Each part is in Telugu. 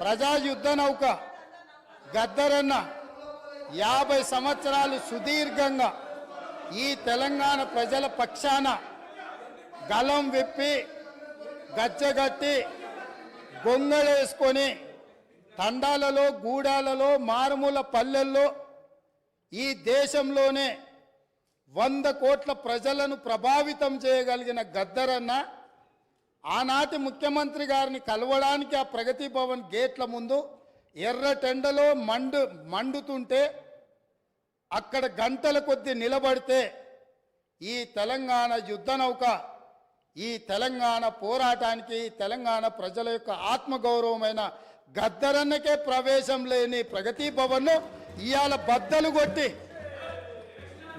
ప్రజా యుద్ధ నౌక గద్దరన్న 50 సంవత్సరాలు సుదీర్ఘంగా ఈ తెలంగాణ ప్రజల పక్షాన గలం విప్పి గచ్చగట్టి గొంగళేసుకొని తండాలలో గూడాలలో మారుమూల పల్లెల్లో ఈ దేశంలోనే 100 కోట్ల ప్రజలను ప్రభావితం చేయగలిగిన గద్దరన్న ఆనాటి ముఖ్యమంత్రి గారిని కలవడానికి ఆ ప్రగతి భవన్ గేట్ల ముందు ఎర్రటెండలో మండుతుంటే అక్కడ గంటల కొద్దీ నిలబడితే ఈ తెలంగాణ యుద్ధ నౌక ఈ తెలంగాణ పోరాటానికి తెలంగాణ ప్రజల యొక్క ఆత్మగౌరవమైన గద్దరన్నకే ప్రవేశం లేని ప్రగతి భవన్ను ఇవాళ బద్దలు కొట్టి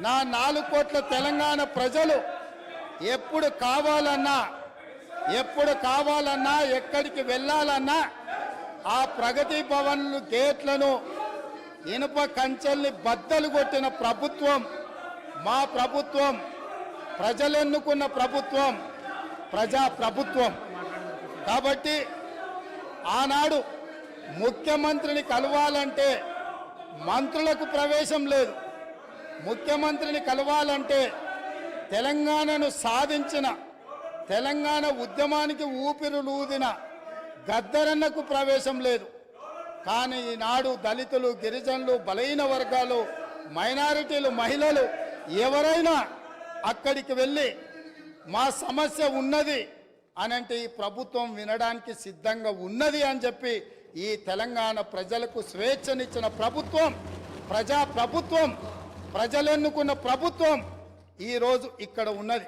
నా 4 కోట్ల తెలంగాణ ప్రజలు ఎప్పుడు కావాలన్నా ఎక్కడికి వెళ్ళాలన్నా ఆ ప్రగతి భవన్లు గేట్లను ఇనుప కంచెల్ని బద్దలు కొట్టిన ప్రభుత్వం మా ప్రభుత్వం, ప్రజలెన్నుకున్న ప్రభుత్వం, ప్రజా ప్రభుత్వం. కాబట్టి ఆనాడు ముఖ్యమంత్రిని కలవాలంటే మంత్రులకు ప్రవేశం లేదు. ముఖ్యమంత్రిని కలవాలంటే తెలంగాణను సాధించిన తెలంగాణ ఉద్యమానికి ఊపిరులూదిన గద్దరన్నకు ప్రవేశం లేదు. కానీ ఈనాడు దళితులు, గిరిజనులు, బలహీన వర్గాలు, మైనారిటీలు, మహిళలు ఎవరైనా అక్కడికి వెళ్ళి మా సమస్య ఉన్నది అనంటే ఈ ప్రభుత్వం వినడానికి సిద్ధంగా ఉన్నది అని చెప్పి ఈ తెలంగాణ ప్రజలకు స్వేచ్ఛనిచ్చిన ప్రభుత్వం, ప్రజా ప్రభుత్వం, ప్రజలెన్నుకున్న ప్రభుత్వం ఈరోజు ఇక్కడ ఉన్నది.